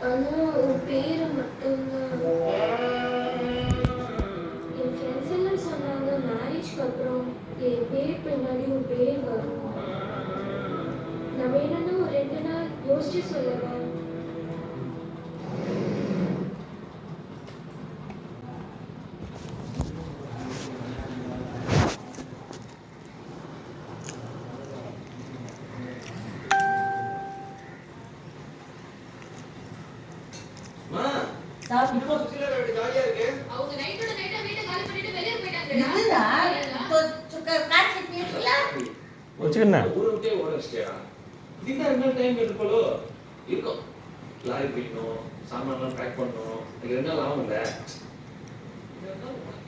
ஆனால் உன் பேர் மட்டும்தான் என் ஃப்ரெண்ட்ஸ் எல்லாம் சொன்னாங்க மேரேஜ்க்கு அப்புறம் என் பேர் பின்னாடி உன் பேர் வரும். நான் வேணும்னா ஒரு 2 நாள் யோசிச்சு சொல்லவா? வச்சுக்கண்ணா இருக்கும் லாரி பிடிக்கணும், சாமான்லாம் பேக் பண்ணணும், எனக்கு 2 நாள் ஆகும்ல.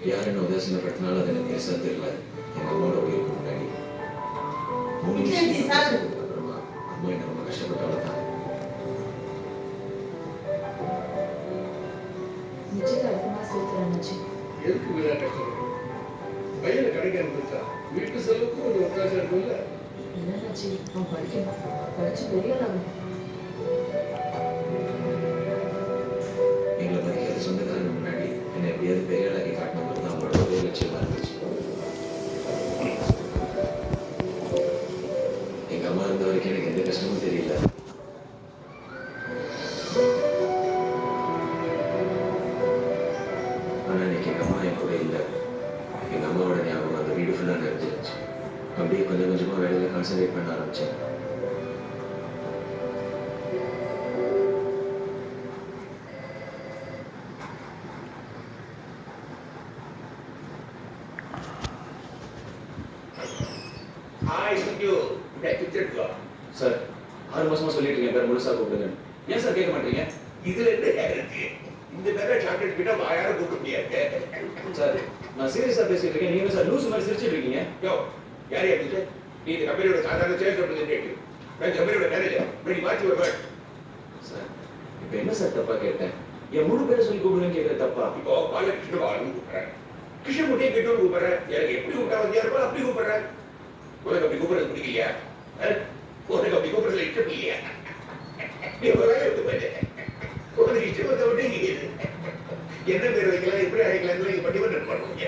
யாருன்னு உதாசீனப்படுத்தினாலும் அது எனக்கு பெருசாக தெரியல. எங்கள் அம்மாவோட உயிருக்கு முன்னாடி 3 வருஷத்துக்கு அப்புறமா அம்மா என்ன ரொம்ப கஷ்டப்பட்டால தான். எதுக்கு வீடா கஷ்டப்படும்? பையனை கடைக்கு அனுப்பிச்சா வீட்டு செலவுக்கு ஒரு ஒத்தாசம் இருக்கும்ல. எங்களை படிக்கிற சொந்தக்காரங்க முன்னாடி என்னை எப்படியாவது பெரிய ஆளாக்கி காட்டணும் தான் அவங்களோட ஒரே லட்சியமா இருந்துச்சு. எங்க அம்மா இருந்த வரைக்கும் எனக்கு எந்த கஷ்டமும் தெரியல. ஆனா இன்னைக்கு எங்க அம்மா என் கூட இல்லை. எங்க அம்மாவோட ஞாபகம் அந்த வீடு ஃபுல்லா நிறைஞ்சிருச்சு. அப்படியே கொஞ்சம் கொஞ்சமா வேலையில கான்சென்ட்ரேட் பண்ண ஆரம்பிச்சேன். சார் 6 மாசமா சொல்லிட்டு இருக்கேன் பேர் முழுசா கூப்பிடுங்க. ஏன் சார் கேட்க மாட்டீங்க? இதுல என்ன இருக்கு? இந்த பேரை சாக்லேட் கிட்ட வாயார கூப்பிட முடியாது. சார் நான் சீரியஸா பேசிட்டு இருக்கேன். நீங்க சார் லூஸ் மாதிரி சிரிச்சிட்டு இருக்கீங்க. யோ யார் யாரு? நீ இந்த கம்பெனியோட சாதாரண சேல்ஸ் ரெப்ரசன்டேட்டிவ். நான் கம்பெனியோட மேனேஜர். இப்படி மாற்றி வருவேன். சார் இப்போ என்ன சார் தப்பா கேட்டேன்? என் முழு பேரை சொல்லி கூப்பிடுங்கன்னு கேட்கற தப்பா? இப்போ பாலகிருஷ்ண பாலு கூப்பிடுறேன். கிருஷ்ணகுட்டியை கிட்டோன்னு கூப்பிடுறேன். எனக்கு எப்படி கூப்பிட்டா வந்தியா இருப்பா அப்படி கூப்பிடுறேன். உனக்கு அப்படி கூப்பிடுறது பிடிக்கலையா? உனக்கு அப்படி கூப்பிடுறதுல இஷ்டம் இல்லையா? நீ ஒரு வேலை எடுத்து போயிட்டு உனக்கு இஷ்டம் வந்த விட்டு இங்க என்ன பேர் வைக்கலாம் எப்படி அழைக்கலாம் நீங்க பட்டிமன்றம் பண்ணுவீங்க.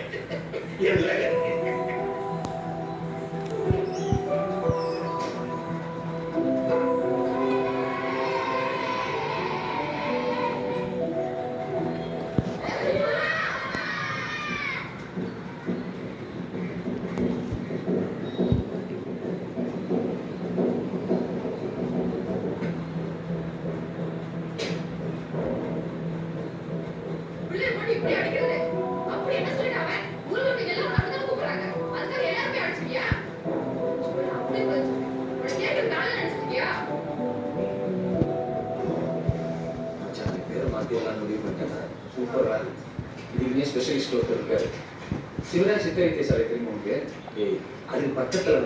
சூப்பரா இதுக்குன்னே ஸ்பெஷலிஸ்ட் ஒருத்தர் இருக்காரு. சிவராஜ் சித்தரிக்கை சாலை தெரியுமா உங்களுக்கு? அது பக்கத்துல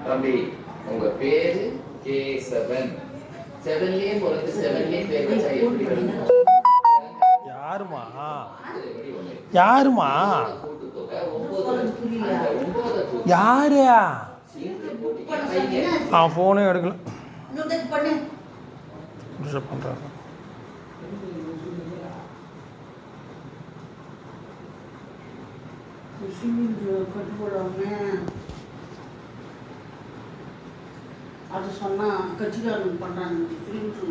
தம்பி உங்க பேரு கேசவன். 7லயே பிறந்து 7லயே பேர் வச்சா எப்படி வரும்? யாருமா யாருமா யாரு? ஃபோனே எடுக்கல. பண்றாரு அது சொன்னால் கட்சிக்காரங்க பண்ணுறாங்க. ஃபிலிம்ஸு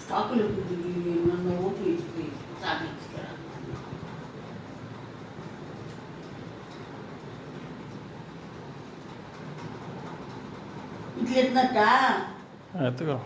ஸ்டாக்கில் கொடுத்துட்டு நம்ம ஓட்டு வச்சு சாப்பிட்டுக்கிறாங்க. வீட்டில் இருந்தாட்டா எடுத்துக்கோ.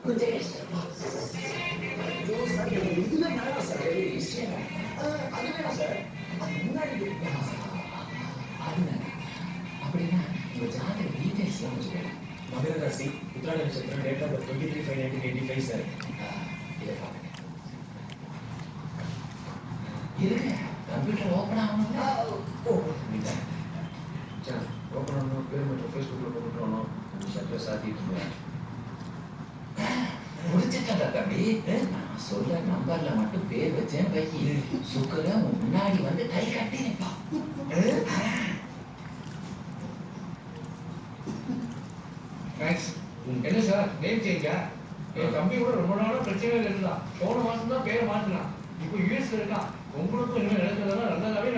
கொஞ்சம் இதுல வேணாம் சார் ஹிஸ்டரி அது வேணாம் சார் முன்னாடி அப்படின்னா உங்க ஜாதக டீடைல்ஸ் எல்லாம் வச்சுக்கோங்க. மகர ராசி உத்திராட நட்சத்திரம் டேட் ஆஃப் 23/5/1985 சார். இதை பாருங்க. இருங்க கம்ப்யூட்டர் ஓப்பன் ஆகணும்ல. ஓ நீங்க சார் ஓப்பன் ஆகணும் பேர் மட்டும் ஃபேஸ்புக்ல போட்டுறணும் ஷட்டரை சாத்திட்டு இருந்தேன். முடிச்சிட்டா தம்பி. நான் சொல்ல நம்பர்ல மட்டும் பேர் வச்சேன் பைக்கி சுக்கரன் முன்னாடி வந்து கை கட்டி நிற்பான். என்ன சார் நேம் சேஞ்சா? என் தம்பி கூட ரொம்ப நாளா பிரச்சனைகள் இருந்தான். போன மாசம் தான் பேரை மாத்தினான். இப்போ யூஎஸ்ல இருக்கான். உங்களுக்கும் இனிமேல் நடக்கிறதெல்லாம் நல்லதாவே